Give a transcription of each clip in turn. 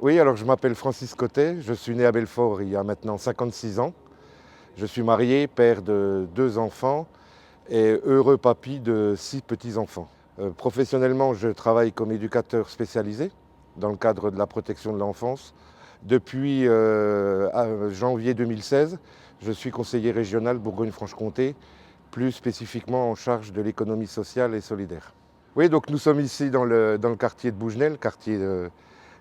Oui, alors je m'appelle Francis Cotet, je suis né à Belfort il y a maintenant 56 ans. Je suis marié, père de 2 enfants et heureux papy de 6 petits-enfants. Professionnellement, je travaille comme éducateur spécialisé dans le cadre de la protection de l'enfance. Depuis janvier 2016, je suis conseiller régional Bourgogne-Franche-Comté, plus spécifiquement en charge de l'économie sociale et solidaire. Oui, donc nous sommes ici dans le quartier de Bougenel, quartier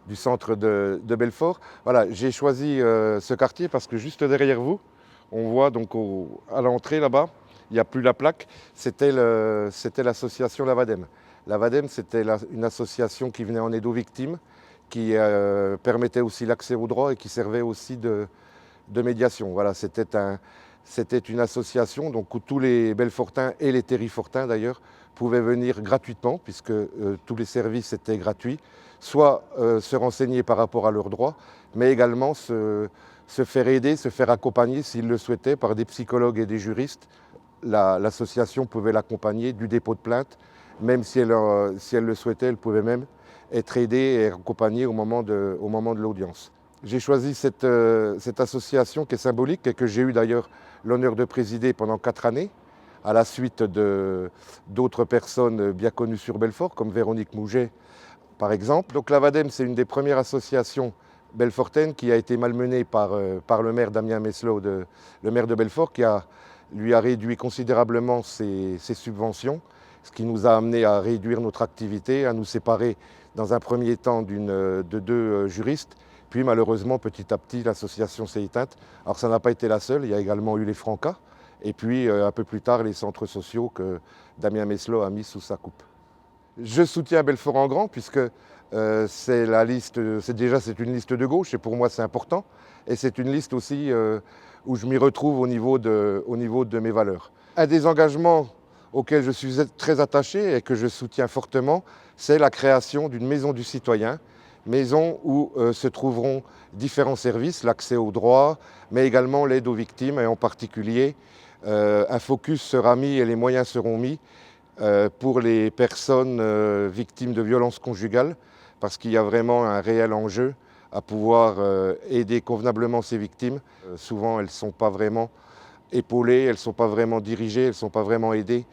du centre de Belfort. Voilà, j'ai choisi ce quartier parce que juste derrière vous, on voit donc à l'entrée là-bas, il n'y a plus la plaque, c'était l'association Lavadem. Lavadem, c'était une association qui venait en aide aux victimes, qui permettait aussi l'accès aux droits et qui servait aussi de médiation. Voilà, c'était une association donc, où tous les Belfortins et les Terrifortins d'ailleurs pouvaient venir gratuitement, puisque tous les services étaient gratuits, soit se renseigner par rapport à leurs droits, mais également se faire aider, se faire accompagner s'ils le souhaitaient par des psychologues et des juristes. L'association pouvait l'accompagner du dépôt de plainte, même si elle le souhaitait, elle pouvait même être aidée et accompagnée au moment de l'audience. J'ai choisi cette association qui est symbolique et que j'ai eu d'ailleurs l'honneur de présider pendant 4 années, à la suite d'autres personnes bien connues sur Belfort, comme Véronique Mouget par exemple. Donc l'Avadem, c'est une des premières associations belfortaines qui a été malmenée par le maire Damien Meslot, le maire de Belfort, qui lui a réduit considérablement ses subventions, ce qui nous a amené à réduire notre activité, à nous séparer dans un premier temps de 2 juristes. Puis malheureusement, petit à petit, l'association s'est éteinte. Alors ça n'a pas été la seule, il y a également eu les Francas, et puis un peu plus tard, les centres sociaux que Damien Meslot a mis sous sa coupe. Je soutiens Belfort-en-Grand puisque c'est une liste de gauche et pour moi c'est important. Et c'est une liste aussi où je m'y retrouve au niveau de mes valeurs. Un des engagements auxquels je suis très attaché et que je soutiens fortement, c'est la création d'une maison du citoyen, maison où se trouveront différents services, l'accès aux droits, mais également l'aide aux victimes et en particulier un focus sera mis et les moyens seront mis pour les personnes victimes de violences conjugales, parce qu'il y a vraiment un réel enjeu à pouvoir aider convenablement ces victimes. Souvent, elles ne sont pas vraiment épaulées, elles ne sont pas vraiment dirigées, elles ne sont pas vraiment aidées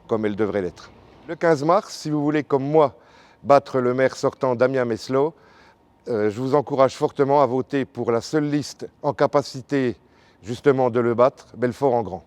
comme elles devraient l'être. Le 15 mars, si vous voulez, comme moi, battre le maire sortant Damien Meslot, je vous encourage fortement à voter pour la seule liste en capacité justement de le battre, Belfort-en-Grand.